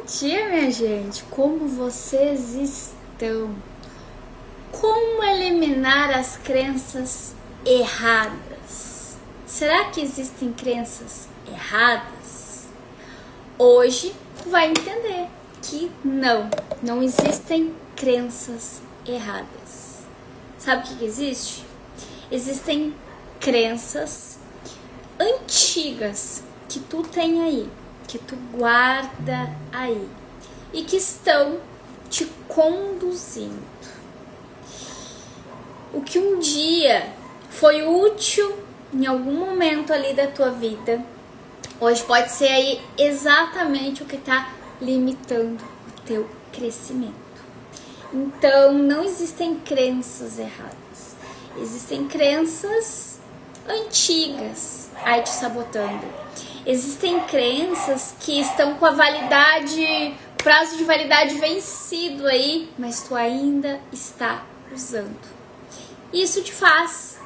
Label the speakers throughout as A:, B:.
A: dia, minha gente! Como vocês estão? Como eliminar as crenças erradas? Será que existem crenças erradas? Hoje tu vai entender que não existem crenças erradas. Sabe o que existe? Existem crenças antigas que tu tem aí, que tu guarda aí e que estão te conduzindo. O que um dia foi útil em algum momento ali da tua vida, hoje pode ser aí exatamente o que está limitando o teu crescimento. Então, não existem crenças erradas. Existem crenças antigas aí te sabotando. Existem crenças que estão com a prazo de validade vencido aí, mas tu ainda está usando. Isso te faz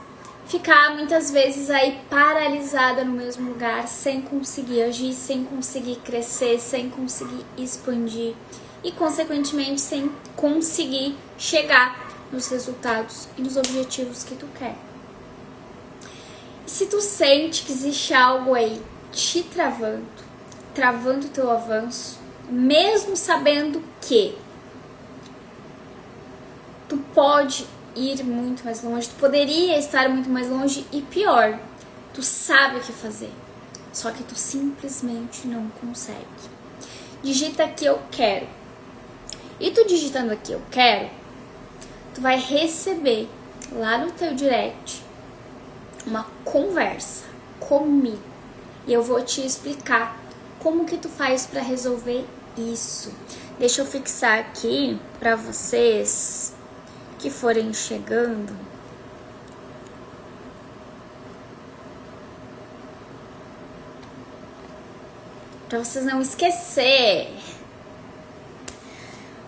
A: ficar muitas vezes aí paralisada no mesmo lugar, sem conseguir agir, sem conseguir crescer, sem conseguir expandir e, consequentemente, sem conseguir chegar nos resultados e nos objetivos que tu quer. E se tu sente que existe algo aí te travando o teu avanço, mesmo sabendo que tu pode ir muito mais longe, tu poderia estar muito mais longe e pior, tu sabe o que fazer, só que tu simplesmente não consegue. Digita aqui eu quero. E tu digitando aqui eu quero, tu vai receber lá no teu direct uma conversa comigo. E eu vou te explicar como que tu faz para resolver isso. Deixa eu fixar aqui para vocês que forem chegando. Para vocês não esquecer.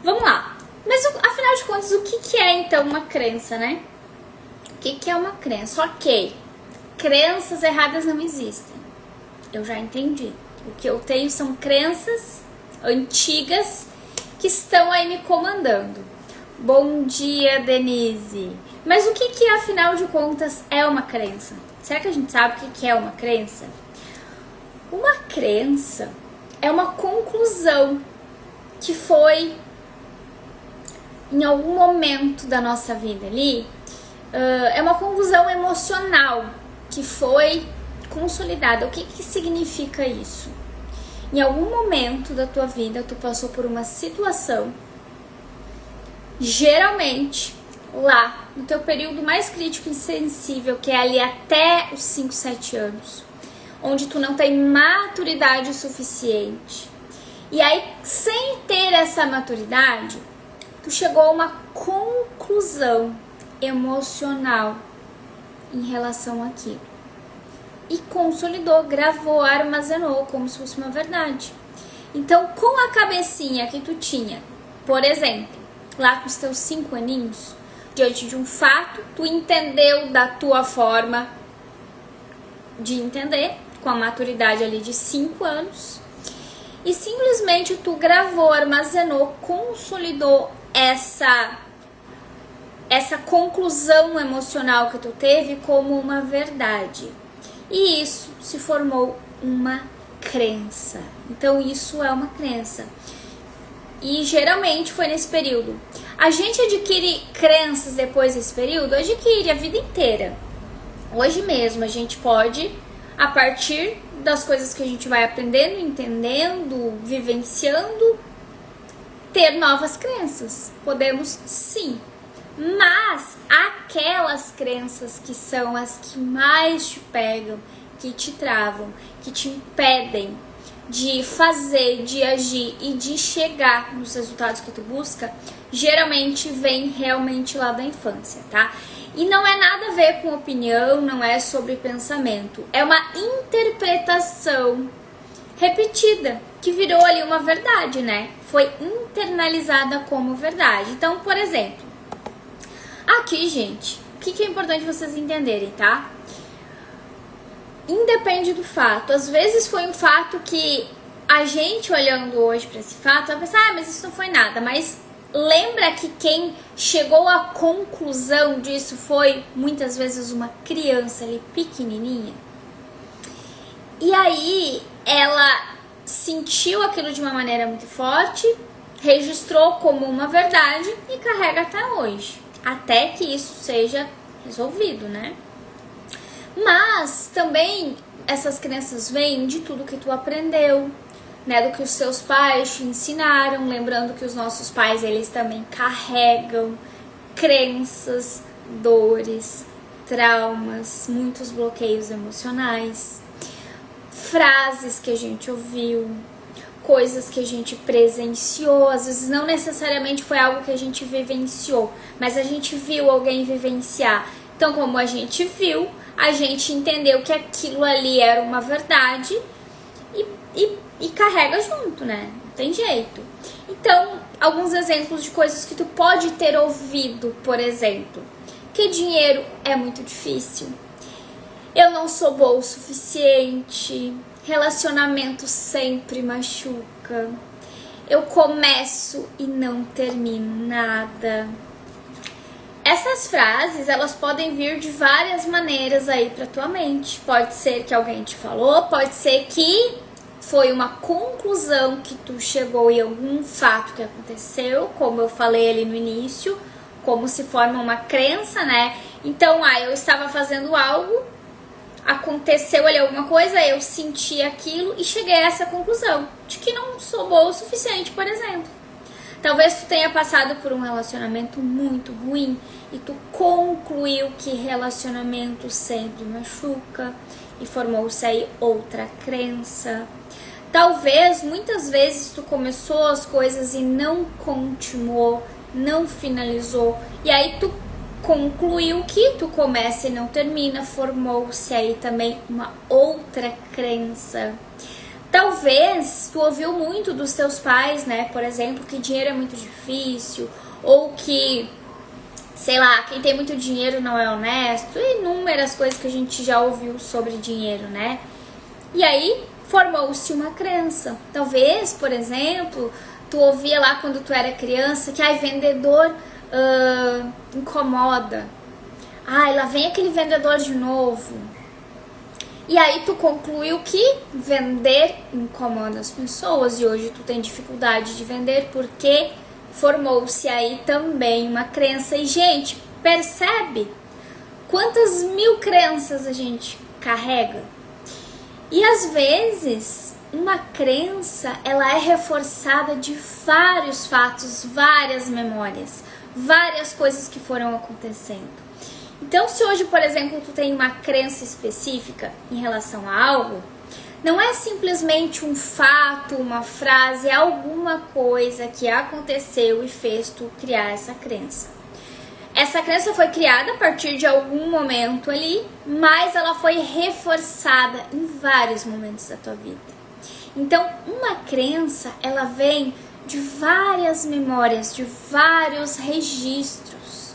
A: Vamos lá. Mas afinal de contas, o que é então uma crença, né? O que é uma crença? Ok, crenças erradas não existem. Eu já entendi. O que eu tenho são crenças antigas que estão aí me comandando. Bom dia, Denise. Mas o que afinal de contas é uma crença? Será que a gente sabe o que é uma crença? Uma crença é uma conclusão que foi em algum momento da nossa vida ali, é uma conclusão emocional que foi consolidada. O que significa isso? Em algum momento da tua vida, tu passou por uma situação, geralmente lá no teu período mais crítico e sensível, que é ali até os 5, 7 anos, onde tu não tem maturidade suficiente. E aí, sem ter essa maturidade, tu chegou a uma conclusão emocional em relação àquilo. E consolidou, gravou, armazenou como se fosse uma verdade. Então, com a cabecinha que tu tinha, por exemplo, lá com os teus 5 aninhos, diante de um fato, tu entendeu da tua forma de entender, com a maturidade ali de 5 anos, e simplesmente tu gravou, armazenou, consolidou essa conclusão emocional que tu teve como uma verdade. E isso se formou uma crença. Então isso é uma crença. E geralmente foi nesse período. A gente adquire crenças depois desse período? Adquire a vida inteira. Hoje mesmo a gente pode, a partir das coisas que a gente vai aprendendo, entendendo, vivenciando, ter novas crenças. Podemos sim. Mas aquelas crenças que são as que mais te pegam, que te travam, que te impedem de fazer, de agir e de chegar nos resultados que tu busca, geralmente vem realmente lá da infância, tá? E não é nada a ver com opinião, não é sobre pensamento. É uma interpretação repetida, que virou ali uma verdade, né? Foi internalizada como verdade. Então, por exemplo, aqui, gente, o que é importante vocês entenderem, tá? Independe do fato. Às vezes foi um fato que a gente olhando hoje para esse fato vai pensar, mas isso não foi nada. Mas lembra que quem chegou à conclusão disso foi muitas vezes uma criança ali pequenininha? E aí ela sentiu aquilo de uma maneira muito forte, registrou como uma verdade e carrega até hoje, até que isso seja resolvido, né? Mas também essas crenças vêm de tudo que tu aprendeu, né? Do que os seus pais te ensinaram, lembrando que os nossos pais, eles também carregam crenças, dores, traumas, muitos bloqueios emocionais, frases que a gente ouviu, coisas que a gente presenciou, às vezes não necessariamente foi algo que a gente vivenciou, mas a gente viu alguém vivenciar. Então, como a gente viu, a gente entendeu que aquilo ali era uma verdade e carrega junto, né? Não tem jeito. Então, alguns exemplos de coisas que tu pode ter ouvido, por exemplo, que dinheiro é muito difícil, eu não sou boa o suficiente, relacionamento sempre machuca, eu começo e não termino nada. Essas frases, elas podem vir de várias maneiras aí pra tua mente. Pode ser que alguém te falou, pode ser que foi uma conclusão que tu chegou em algum fato que aconteceu, como eu falei ali no início, como se forma uma crença, né? Então, eu estava fazendo algo, aconteceu ali alguma coisa, eu senti aquilo e cheguei a essa conclusão de que não sou boa o suficiente, por exemplo. Talvez tu tenha passado por um relacionamento muito ruim e tu concluiu que relacionamento sempre machuca e formou-se aí outra crença. Talvez muitas vezes tu começou as coisas e não continuou, não finalizou, e aí tu concluiu que tu começa e não termina, formou-se aí também uma outra crença. Talvez tu ouviu muito dos teus pais, né, por exemplo, que dinheiro é muito difícil, ou que, sei lá, quem tem muito dinheiro não é honesto, e inúmeras coisas que a gente já ouviu sobre dinheiro, né? E aí formou-se uma crença. Talvez, por exemplo, tu ouvia lá quando tu era criança que vendedor incomoda. Lá vem aquele vendedor de novo. E aí tu concluiu que vender incomoda as pessoas e hoje tu tem dificuldade de vender porque formou-se aí também uma crença. E, gente, percebe quantas mil crenças a gente carrega? E às vezes uma crença, ela é reforçada de vários fatos, várias memórias, várias coisas que foram acontecendo. Então, se hoje, por exemplo, tu tem uma crença específica em relação a algo, não é simplesmente um fato, uma frase, é alguma coisa que aconteceu e fez tu criar essa crença. Essa crença foi criada a partir de algum momento ali, mas ela foi reforçada em vários momentos da tua vida. Então, uma crença, ela vem de várias memórias, de vários registros.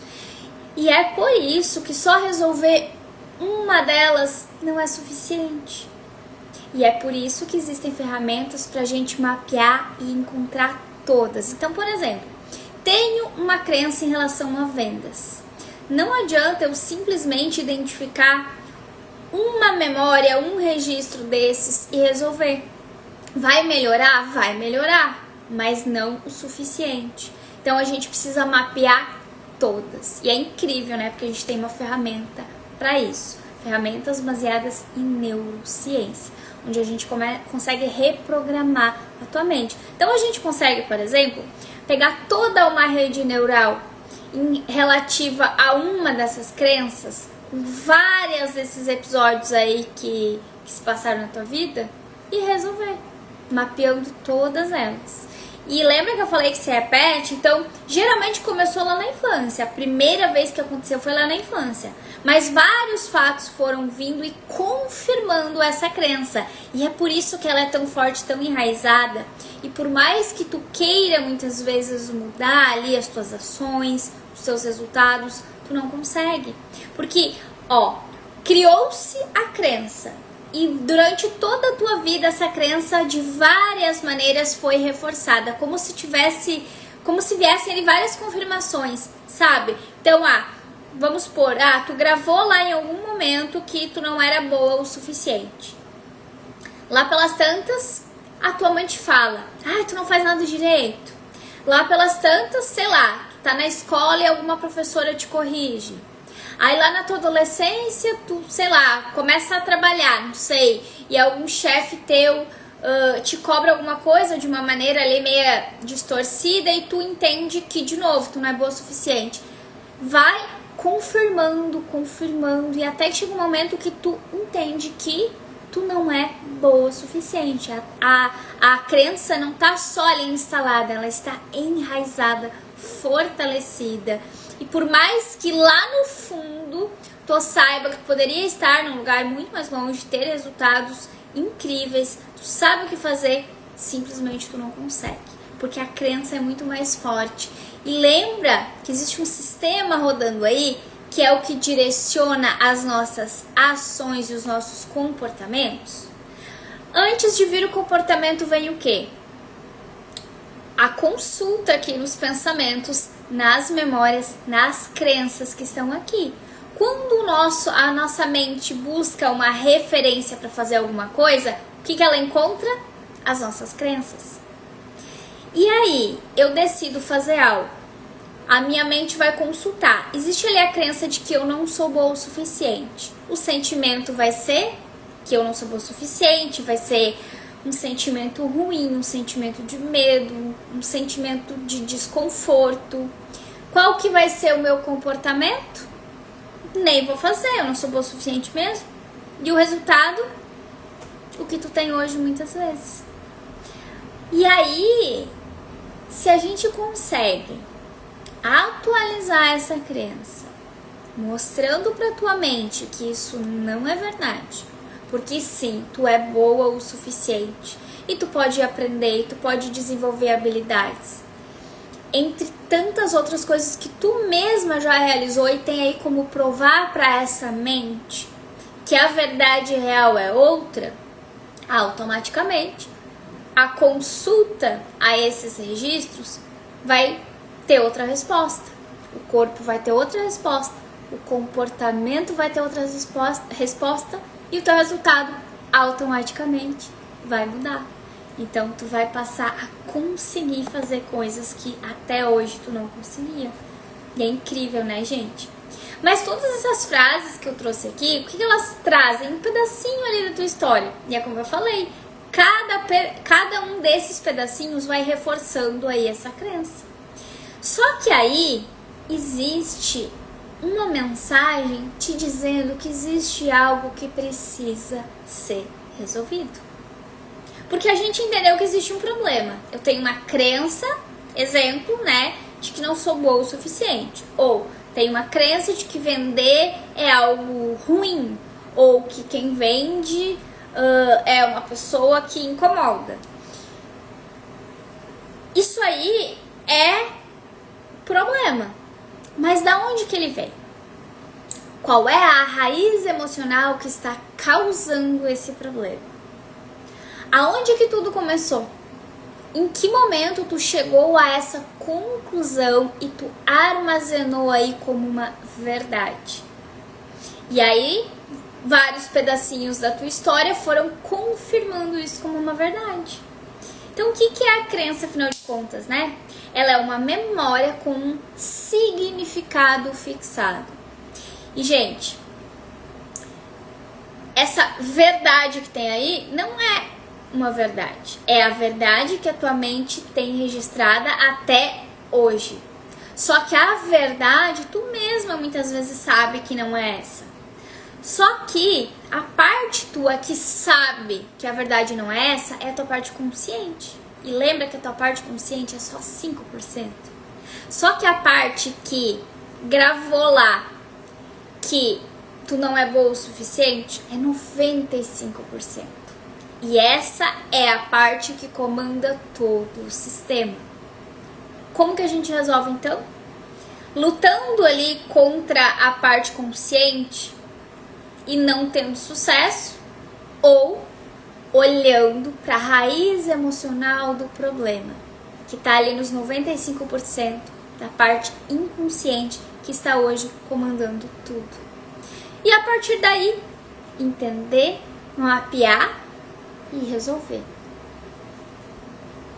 A: E é por isso que só resolver uma delas não é suficiente. E é por isso que existem ferramentas para a gente mapear e encontrar todas. Então, por exemplo, tenho uma crença em relação a vendas. Não adianta eu simplesmente identificar uma memória, um registro desses e resolver. Vai melhorar? Vai melhorar, mas não o suficiente. Então, a gente precisa mapear todas. E é incrível, né? Porque a gente tem uma ferramenta para isso. Ferramentas baseadas em neurociência, onde a gente consegue reprogramar a tua mente. Então a gente consegue, por exemplo, pegar toda uma rede neural relativa a uma dessas crenças, com vários desses episódios aí que se passaram na tua vida, e resolver, mapeando todas elas. E lembra que eu falei que se repete? Então, geralmente começou lá na infância. A primeira vez que aconteceu foi lá na infância. Mas vários fatos foram vindo e confirmando essa crença. E é por isso que ela é tão forte, tão enraizada. E por mais que tu queira muitas vezes mudar ali as tuas ações, os teus resultados, tu não consegue. Porque, criou-se a crença. e durante toda a tua vida essa crença de várias maneiras foi reforçada, como se viessem ali várias confirmações, sabe? Então, vamos supor, tu gravou lá em algum momento que tu não era boa o suficiente. Lá pelas tantas, a tua mãe te fala, tu não faz nada direito. Lá pelas tantas, sei lá, tu tá na escola e alguma professora te corrige. Aí lá na tua adolescência, tu, sei lá, começa a trabalhar, não sei, e algum chefe teu te cobra alguma coisa de uma maneira ali meio distorcida e tu entende que, de novo, tu não é boa o suficiente. Vai confirmando e até que chega um momento que tu entende que tu não é boa o suficiente. A crença não tá só ali instalada, ela está enraizada, fortalecida. E por mais que lá no fundo tu saiba que poderia estar num lugar muito mais longe, ter resultados incríveis, tu sabe o que fazer, simplesmente tu não consegue. Porque a crença é muito mais forte. E lembra que existe um sistema rodando aí, que é o que direciona as nossas ações e os nossos comportamentos? Antes de vir o comportamento vem o quê? A consulta aqui nos pensamentos, nas memórias, nas crenças que estão aqui. Quando a nossa mente busca uma referência para fazer alguma coisa, o que ela encontra? As nossas crenças. E aí, eu decido fazer algo. A minha mente vai consultar. Existe ali a crença de que eu não sou boa o suficiente. O sentimento vai ser que eu não sou boa o suficiente, vai ser um sentimento ruim, um sentimento de medo, um sentimento de desconforto. Qual que vai ser o meu comportamento? Nem vou fazer, eu não sou boa o suficiente mesmo. E o resultado? O que tu tem hoje muitas vezes. E aí, se a gente consegue atualizar essa crença, mostrando pra tua mente que isso não é verdade, porque sim, tu é boa o suficiente e tu pode aprender, e tu pode desenvolver habilidades, entre tantas outras coisas que tu mesma já realizou e tem aí como provar pra essa mente que a verdade real é outra, automaticamente a consulta a esses registros vai ter outra resposta, o corpo vai ter outra resposta, o comportamento vai ter outra resposta e o teu resultado automaticamente vai mudar. Então tu vai passar a conseguir fazer coisas que até hoje tu não conseguia. E é incrível, né, gente? Mas todas essas frases que eu trouxe aqui, o que elas trazem? Um pedacinho ali da tua história. E é como eu falei, cada um desses pedacinhos vai reforçando aí essa crença. Só que aí existe uma mensagem te dizendo que existe algo que precisa ser resolvido. Porque a gente entendeu que existe um problema. Eu tenho uma crença, exemplo, né, de que não sou boa o suficiente. Ou tenho uma crença de que vender é algo ruim. Ou que quem vende é uma pessoa que incomoda. Isso aí é problema. Mas da onde que ele vem? Qual é a raiz emocional que está causando esse problema? Aonde que tudo começou? Em que momento tu chegou a essa conclusão e tu armazenou aí como uma verdade? E aí, vários pedacinhos da tua história foram confirmando isso como uma verdade. Então, o que é a crença, afinal de contas, né? Ela é uma memória com um significado fixado. E, gente, essa verdade que tem aí não é uma verdade. É a verdade que a tua mente tem registrada até hoje. Só que a verdade, tu mesma muitas vezes sabe que não é essa. Só que a parte tua que sabe que a verdade não é essa é a tua parte consciente. E lembra que a tua parte consciente é só 5%. Só que a parte que gravou lá que tu não é boa o suficiente é 95%. E essa é a parte que comanda todo o sistema. Como que a gente resolve então? Lutando ali contra a parte consciente e não tendo sucesso, ou olhando para a raiz emocional do problema, que está ali nos 95% da parte inconsciente que está hoje comandando tudo. E a partir daí, entender, mapear e resolver.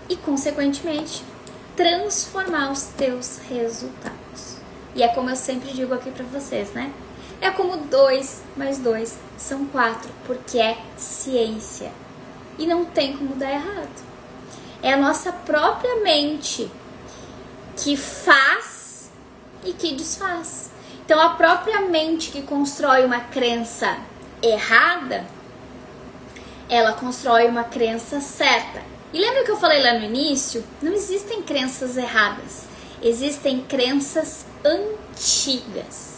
A: E, consequentemente, transformar os teus resultados. E é como eu sempre digo aqui pra vocês, né? É como 2 mais 2 são 4, porque é ciência. E não tem como dar errado. É a nossa própria mente que faz e que desfaz. Então, a própria mente que constrói uma crença errada, ela constrói uma crença certa. E lembra que eu falei lá no início? Não existem crenças erradas, existem crenças antigas.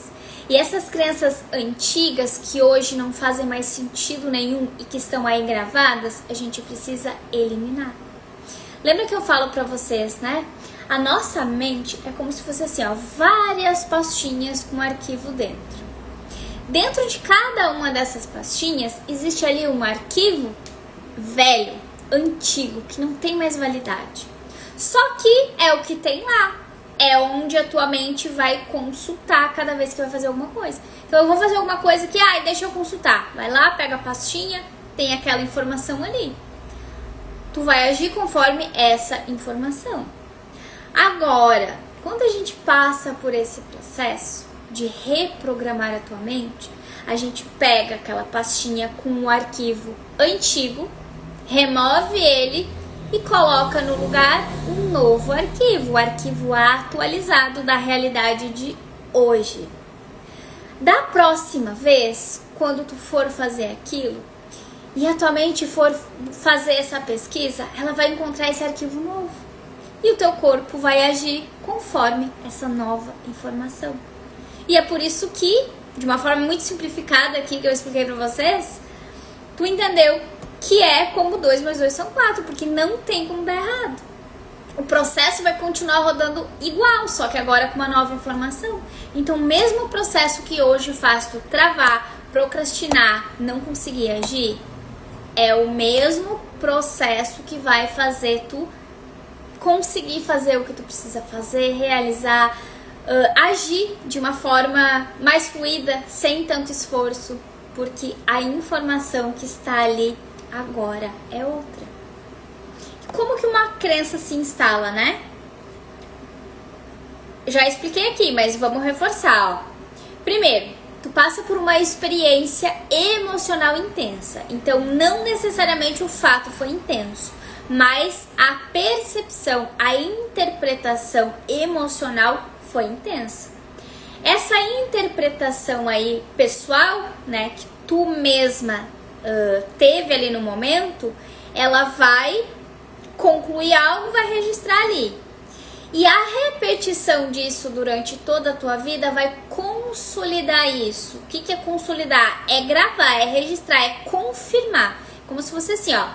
A: E essas crenças antigas que hoje não fazem mais sentido nenhum e que estão aí gravadas, a gente precisa eliminar. Lembra que eu falo pra vocês, né? A nossa mente é como se fosse assim, ó, várias pastinhas com arquivo dentro. Dentro de cada uma dessas pastinhas existe ali um arquivo velho, antigo, que não tem mais validade. Só que é o que tem lá. É onde a tua mente vai consultar cada vez que vai fazer alguma coisa. Então eu vou fazer alguma coisa que, deixa eu consultar. Vai lá, pega a pastinha, tem aquela informação ali. Tu vai agir conforme essa informação. Agora, quando a gente passa por esse processo de reprogramar a tua mente, a gente pega aquela pastinha com o arquivo antigo, remove ele e coloca no lugar um novo arquivo, o arquivo atualizado da realidade de hoje. Da próxima vez, quando tu for fazer aquilo e a tua mente for fazer essa pesquisa, ela vai encontrar esse arquivo novo e o teu corpo vai agir conforme essa nova informação. E é por isso que, de uma forma muito simplificada aqui que eu expliquei pra vocês, tu entendeu que é como 2 mais 2 são 4, porque não tem como dar errado. O processo vai continuar rodando igual, só que agora com uma nova informação. Então, o mesmo processo que hoje faz tu travar, procrastinar, não conseguir agir, é o mesmo processo que vai fazer tu conseguir fazer o que tu precisa fazer, realizar, agir de uma forma mais fluida, sem tanto esforço, porque a informação que está ali agora é outra. Como que uma crença se instala, né? Já expliquei aqui, mas vamos reforçar, ó. Primeiro, tu passa por uma experiência emocional intensa. Então, não necessariamente o fato foi intenso, mas a percepção, a interpretação emocional foi intensa. Essa interpretação aí pessoal, né, que tu mesma teve ali no momento, ela vai concluir algo, vai registrar ali. E a repetição disso durante toda a tua vida vai consolidar isso. O que é consolidar? É gravar, é registrar, é confirmar. Como se fosse assim, ó.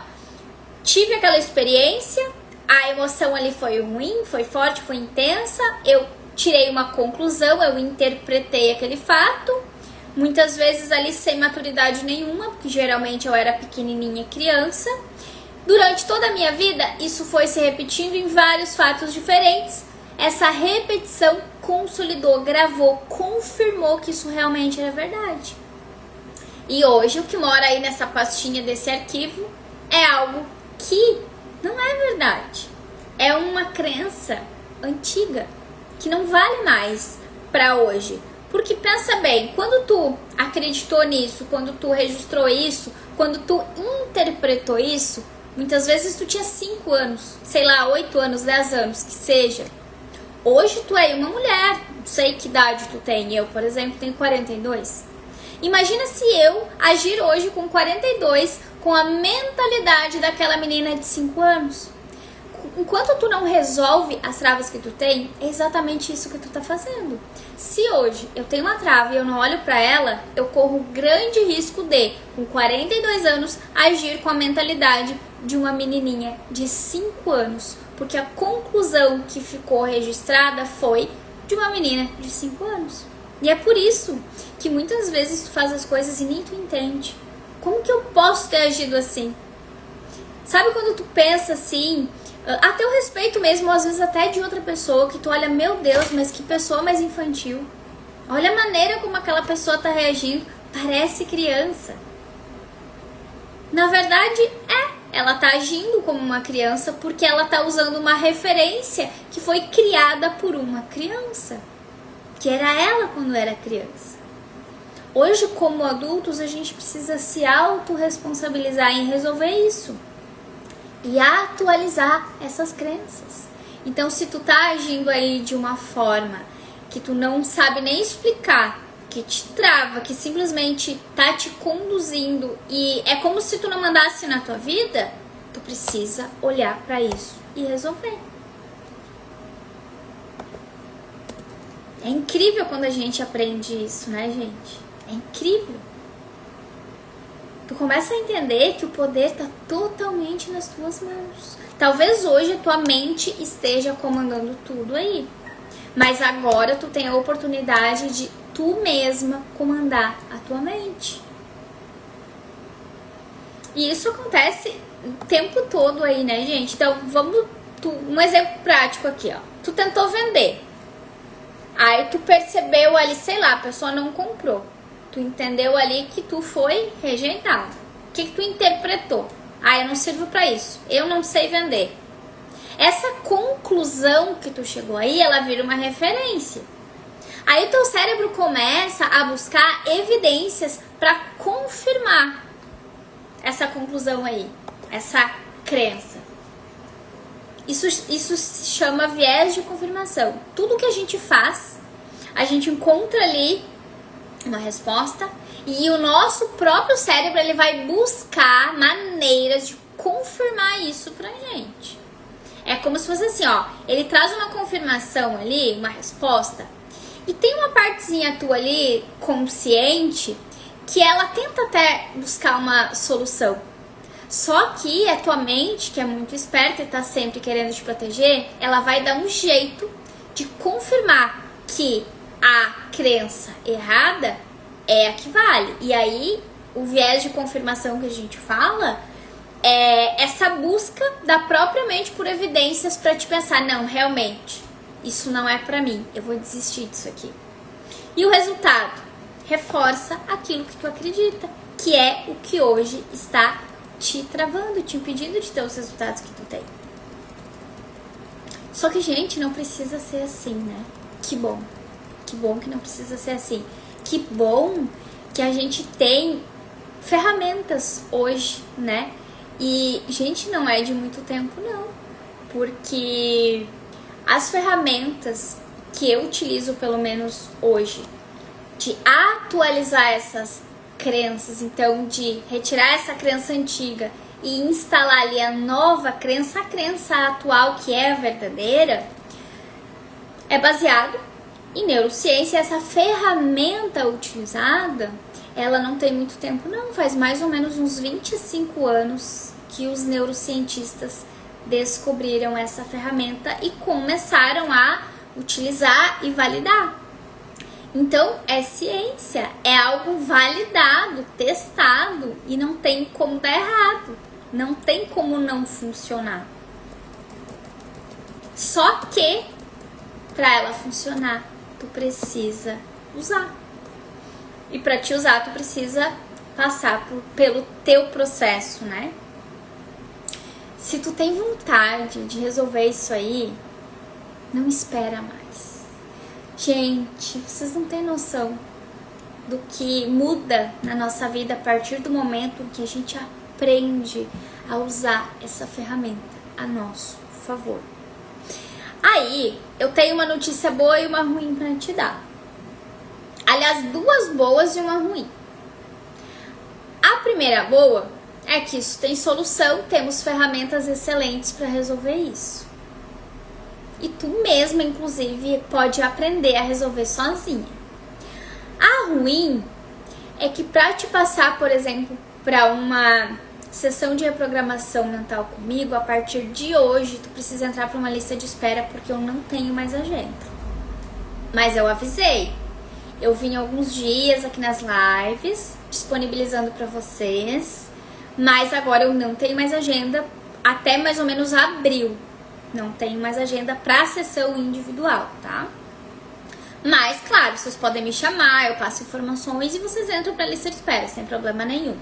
A: Tive aquela experiência, a emoção ali foi ruim, foi forte, foi intensa, eu tirei uma conclusão, eu interpretei aquele fato, muitas vezes ali sem maturidade nenhuma, porque geralmente eu era pequenininha criança. Durante toda a minha vida, isso foi se repetindo em vários fatos diferentes. Essa repetição consolidou, gravou, confirmou que isso realmente era verdade. E hoje, o que mora aí nessa pastinha desse arquivo é algo que não é verdade. É uma crença antiga, que não vale mais para hoje. Porque pensa bem, quando tu acreditou nisso, quando tu registrou isso, quando tu interpretou isso, muitas vezes tu tinha 5 anos, sei lá, 8 anos, 10 anos, que seja. Hoje tu é uma mulher, não sei que idade tu tem. Eu, por exemplo, tenho 42. Imagina se eu agir hoje com 42 com a mentalidade daquela menina de 5 anos. Enquanto tu não resolve as travas que tu tem, é exatamente isso que tu tá fazendo. Se hoje eu tenho uma trava e eu não olho pra ela, eu corro grande risco de, com 42 anos, agir com a mentalidade de uma menininha de 5 anos. Porque a conclusão que ficou registrada foi de uma menina de 5 anos. E é por isso que muitas vezes tu faz as coisas e nem tu entende. Como que eu posso ter agido assim? Sabe quando tu pensa assim, a teu respeito mesmo, às vezes até de outra pessoa, que tu olha, meu Deus, mas que pessoa mais infantil. Olha a maneira como aquela pessoa tá reagindo, parece criança. Na verdade, ela tá agindo como uma criança porque ela tá usando uma referência que foi criada por uma criança, que era ela quando era criança. Hoje, como adultos, a gente precisa se autorresponsabilizar em resolver isso e atualizar essas crenças. Então, se tu tá agindo aí de uma forma que tu não sabe nem explicar, que te trava, que simplesmente tá te conduzindo e é como se tu não mandasse na tua vida, tu precisa olhar pra isso e resolver. É incrível quando a gente aprende isso, né, gente? É incrível. Tu começa a entender que o poder tá totalmente nas tuas mãos. Talvez hoje a tua mente esteja comandando tudo aí, mas agora tu tem a oportunidade de tu mesma comandar a tua mente. E isso acontece o tempo todo aí, né, gente? Então, um exemplo prático aqui, ó. Tu tentou vender. Aí tu percebeu ali, sei lá, a pessoa não comprou. Tu entendeu ali que tu foi rejeitado. O que tu interpretou? Eu não sirvo pra isso. Eu não sei vender. Essa conclusão que tu chegou aí, ela vira uma referência. Aí o teu cérebro começa a buscar evidências para confirmar essa conclusão aí, essa crença. Isso se chama viés de confirmação. Tudo que a gente faz, a gente encontra ali uma resposta e o nosso próprio cérebro ele vai buscar maneiras de confirmar isso pra gente. É como se fosse assim, ó, ele traz uma confirmação ali, uma resposta, e tem uma partezinha tua ali, consciente, que ela tenta até buscar uma solução. Só que a tua mente, que é muito esperta e tá sempre querendo te proteger, ela vai dar um jeito de confirmar que a crença errada é a que vale. E aí, o viés de confirmação que a gente fala é essa busca da própria mente por evidências para te pensar, não, realmente, isso não é pra mim, eu vou desistir disso aqui. E o resultado? Reforça aquilo que tu acredita, que é o que hoje está te travando, te impedindo de ter os resultados que tu tem. Só que, gente, não precisa ser assim, né? Que bom que não precisa ser assim. Que bom que a gente tem ferramentas hoje, né? E, gente, não é de muito tempo, não. Porque as ferramentas que eu utilizo, pelo menos hoje, de atualizar essas crenças, então de retirar essa crença antiga e instalar ali a nova crença, a crença atual que é a verdadeira, é baseado em neurociência. Essa ferramenta utilizada, ela não tem muito tempo não, faz mais ou menos uns 25 anos que os neurocientistas descobriram essa ferramenta e começaram a utilizar e validar. Então, é ciência, é algo validado, testado e não tem como dar errado, não tem como não funcionar. Só que, para ela funcionar, tu precisa usar. E para te usar, tu precisa passar pelo teu processo, né? Se tu tem vontade de resolver isso aí, não espera mais. Gente, vocês não têm noção do que muda na nossa vida a partir do momento que a gente aprende a usar essa ferramenta a nosso favor. Aí, eu tenho uma notícia boa e uma ruim para te dar. Aliás, duas boas e uma ruim. A primeira boa é que isso tem solução, temos ferramentas excelentes para resolver isso. E tu mesma, inclusive, pode aprender a resolver sozinha. A ruim é que para te passar, por exemplo, para uma sessão de reprogramação mental comigo, a partir de hoje, tu precisa entrar para uma lista de espera porque eu não tenho mais agenda. Mas eu avisei. Eu vim alguns dias aqui nas lives disponibilizando para vocês, mas agora eu não tenho mais agenda até mais ou menos abril. Não tenho mais agenda para sessão individual, tá? Mas, claro, vocês podem me chamar, eu passo informações e vocês entram pra lista de espera, sem problema nenhum.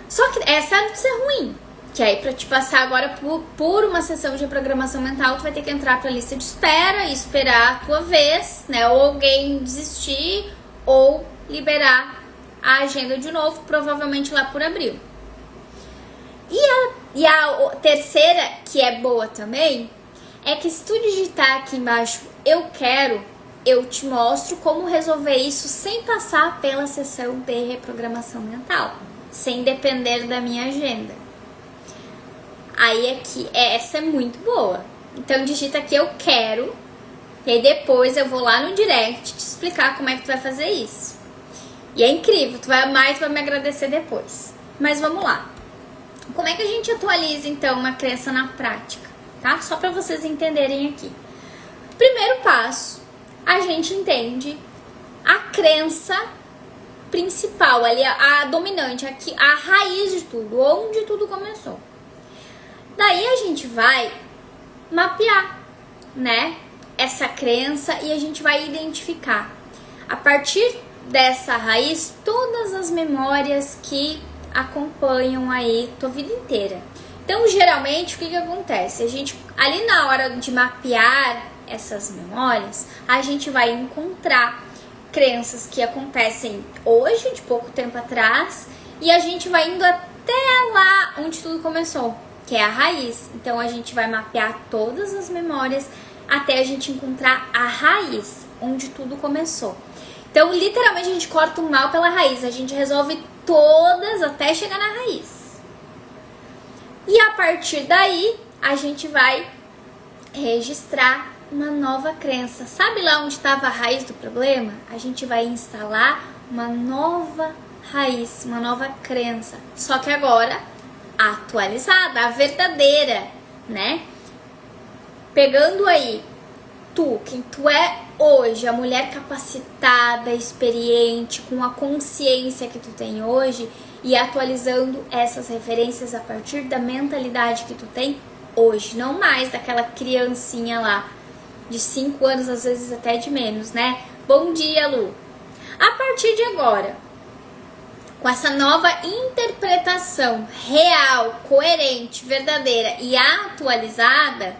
A: Só que essa é ser ruim, que aí pra te passar agora por uma sessão de programação mental, tu vai ter que entrar pra lista de espera e esperar a tua vez, né? Ou alguém desistir, ou liberar a agenda de novo, provavelmente lá por abril. E a terceira, que é boa também, é que se tu digitar aqui embaixo, eu quero, eu te mostro como resolver isso sem passar pela sessão de reprogramação mental, sem depender da minha agenda. Aí aqui, essa é muito boa. Então digita aqui eu quero, e aí depois eu vou lá no direct te explicar como é que tu vai fazer isso. E é incrível, tu vai amar e tu vai me agradecer depois. Mas vamos lá. Como é que a gente atualiza então uma crença na prática, tá? Só para vocês entenderem aqui. Primeiro passo, a gente entende a crença principal, ali a dominante, aqui, a raiz de tudo, onde tudo começou. Daí a gente vai mapear, né, essa crença e a gente vai identificar a partir dessa raiz todas as memórias que acompanham aí tua vida inteira. Então, geralmente, o que acontece? A gente, ali na hora de mapear essas memórias, a gente vai encontrar crenças que acontecem hoje, de pouco tempo atrás, e a gente vai indo até lá onde tudo começou, que é a raiz. Então, a gente vai mapear todas as memórias até a gente encontrar a raiz, onde tudo começou. Então, literalmente, a gente corta o mal pela raiz, a gente resolve todas até chegar na raiz. E a partir daí, a gente vai registrar uma nova crença. Sabe lá onde estava a raiz do problema? A gente vai instalar uma nova raiz, uma nova crença. Só que agora, atualizada, a verdadeira, né? Pegando aí, quem tu é hoje, a mulher capacitada, experiente, com a consciência que tu tem hoje e atualizando essas referências a partir da mentalidade que tu tem hoje, não mais daquela criancinha lá de 5 anos, às vezes até de menos, né? Bom dia, Lu! A partir de agora, com essa nova interpretação real, coerente, verdadeira e atualizada,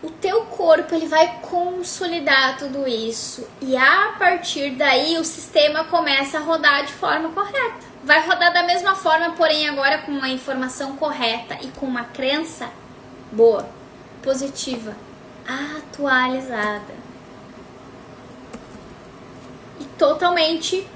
A: o teu corpo ele vai consolidar tudo isso e a partir daí o sistema começa a rodar de forma correta. Vai rodar da mesma forma, porém agora com uma informação correta e com uma crença boa, positiva, atualizada. E totalmente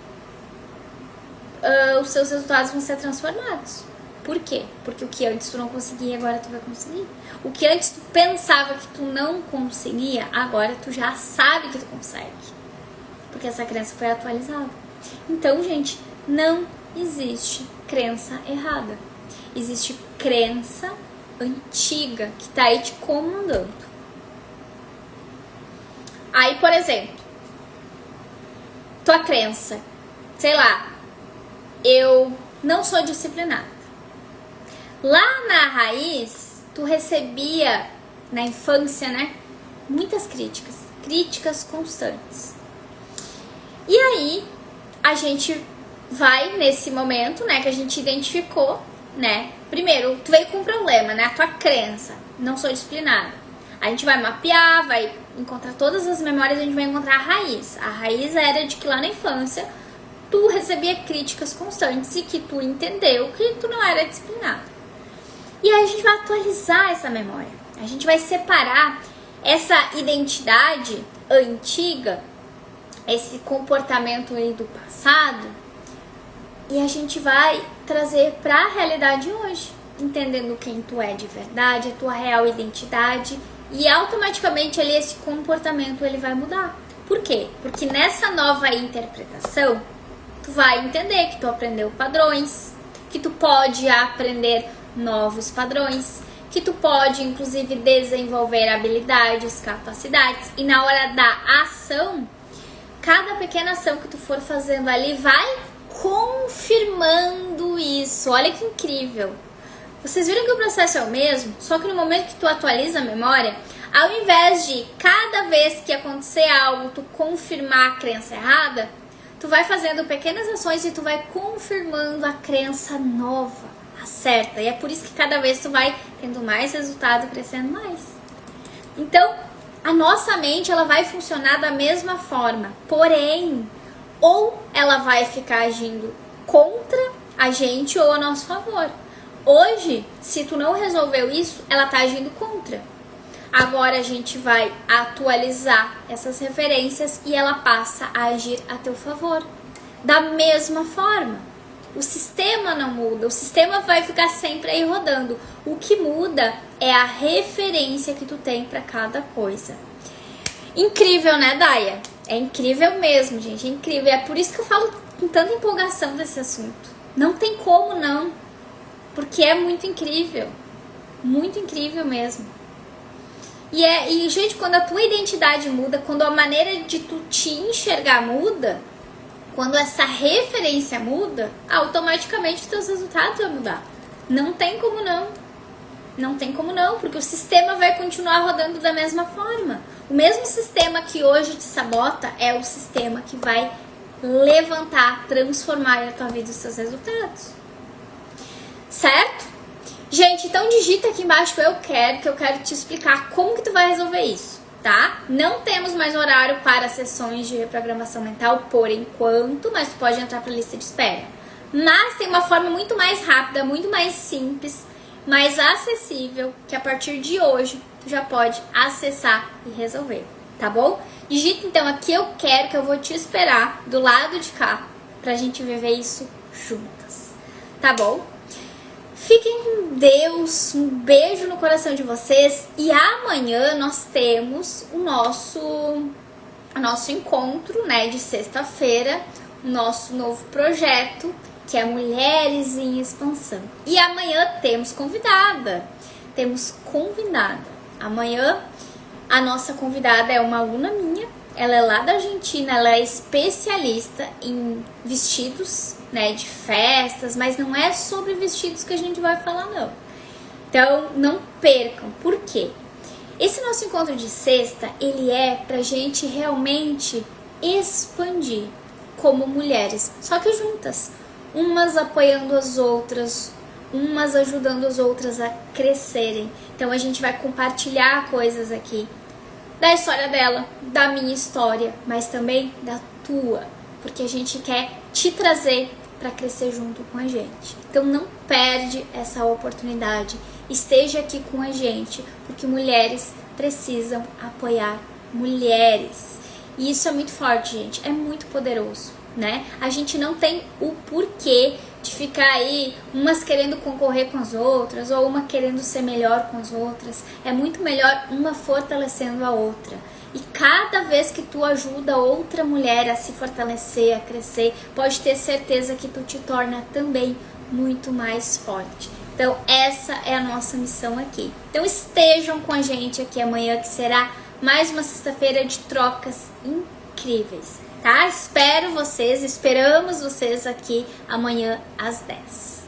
A: os seus resultados vão ser transformados. Por quê? Porque o que antes tu não conseguia, agora tu vai conseguir. O que antes tu pensava que tu não conseguia, agora tu já sabe que tu consegue. Porque essa crença foi atualizada. Então, gente, não existe crença errada. Existe crença antiga que tá aí te comandando. Aí, por exemplo, tua crença, sei lá, eu não sou disciplinada. Lá na raiz, tu recebia, na infância, né, muitas críticas constantes. E aí, a gente vai nesse momento, né, que a gente identificou, né, primeiro, tu veio com um problema, né, a tua crença, não sou disciplinada. A gente vai mapear, vai encontrar todas as memórias, a gente vai encontrar a raiz. A raiz era de que lá na infância, tu recebia críticas constantes e que tu entendeu que tu não era disciplinada. E aí a gente vai atualizar essa memória. A gente vai separar essa identidade antiga, esse comportamento aí do passado, e a gente vai trazer para a realidade hoje, entendendo quem tu é de verdade, a tua real identidade, e automaticamente ali esse comportamento ele vai mudar. Por quê? Porque nessa nova interpretação, tu vai entender que tu aprendeu padrões, que tu pode aprender novos padrões, que tu pode inclusive desenvolver habilidades, capacidades, e na hora da ação, cada pequena ação que tu for fazendo ali vai confirmando isso. Olha que incrível. Vocês viram que o processo é o mesmo, só que no momento que tu atualiza a memória, ao invés de cada vez que acontecer algo, tu confirmar a crença errada, tu vai fazendo pequenas ações e tu vai confirmando a crença nova, a certa. E é por isso que cada vez tu vai tendo mais resultado, crescendo mais. Então, a nossa mente, ela vai funcionar da mesma forma. Porém, ou ela vai ficar agindo contra a gente ou a nosso favor. Hoje, se tu não resolveu isso, ela tá agindo contra. Agora a gente vai atualizar essas referências e ela passa a agir a teu favor. Da mesma forma, o sistema não muda, o sistema vai ficar sempre aí rodando. O que muda é a referência que tu tem para cada coisa. Incrível, né, Daia? É incrível mesmo, gente, é incrível. É por isso que eu falo com tanta empolgação desse assunto. Não tem como não, porque é muito incrível mesmo. E, gente, quando a tua identidade muda, quando a maneira de tu te enxergar muda, quando essa referência muda, automaticamente os teus resultados vão mudar. Não tem como não. Não tem como não, porque o sistema vai continuar rodando da mesma forma. O mesmo sistema que hoje te sabota é o sistema que vai levantar, transformar a tua vida e os teus resultados. Certo? Gente, então digita aqui embaixo eu quero, que eu quero te explicar como que tu vai resolver isso, tá? Não temos mais horário para sessões de reprogramação mental por enquanto, mas tu pode entrar para a lista de espera. Mas tem uma forma muito mais rápida, muito mais simples, mais acessível, que a partir de hoje tu já pode acessar e resolver, tá bom? Digita então aqui eu quero, que eu vou te esperar do lado de cá pra gente viver isso juntas, tá bom? Fiquem com Deus, um beijo no coração de vocês e amanhã nós temos o nosso encontro, né, de sexta-feira, o nosso novo projeto, que é Mulheres em Expansão. E amanhã temos convidada. Amanhã a nossa convidada é uma aluna minha, ela é lá da Argentina, ela é especialista em vestidos, né, de festas, mas não é sobre vestidos que a gente vai falar não. Então não percam, por quê? Esse nosso encontro de sexta, ele é pra gente realmente expandir como mulheres, só que juntas, umas apoiando as outras, umas ajudando as outras a crescerem. Então a gente vai compartilhar coisas aqui da história dela, da minha história, mas também da tua, porque a gente quer te trazer para crescer junto com a gente. Então não perde essa oportunidade, esteja aqui com a gente, porque mulheres precisam apoiar mulheres. E isso é muito forte, gente, é muito poderoso, né? A gente não tem o porquê de ficar aí umas querendo concorrer com as outras ou uma querendo ser melhor com as outras. É muito melhor uma fortalecendo a outra. E cada vez que tu ajuda outra mulher a se fortalecer, a crescer, pode ter certeza que tu te torna também muito mais forte. Então essa é a nossa missão aqui. Então estejam com a gente aqui amanhã, que será mais uma sexta-feira de trocas incríveis, tá? Esperamos vocês aqui amanhã às 10.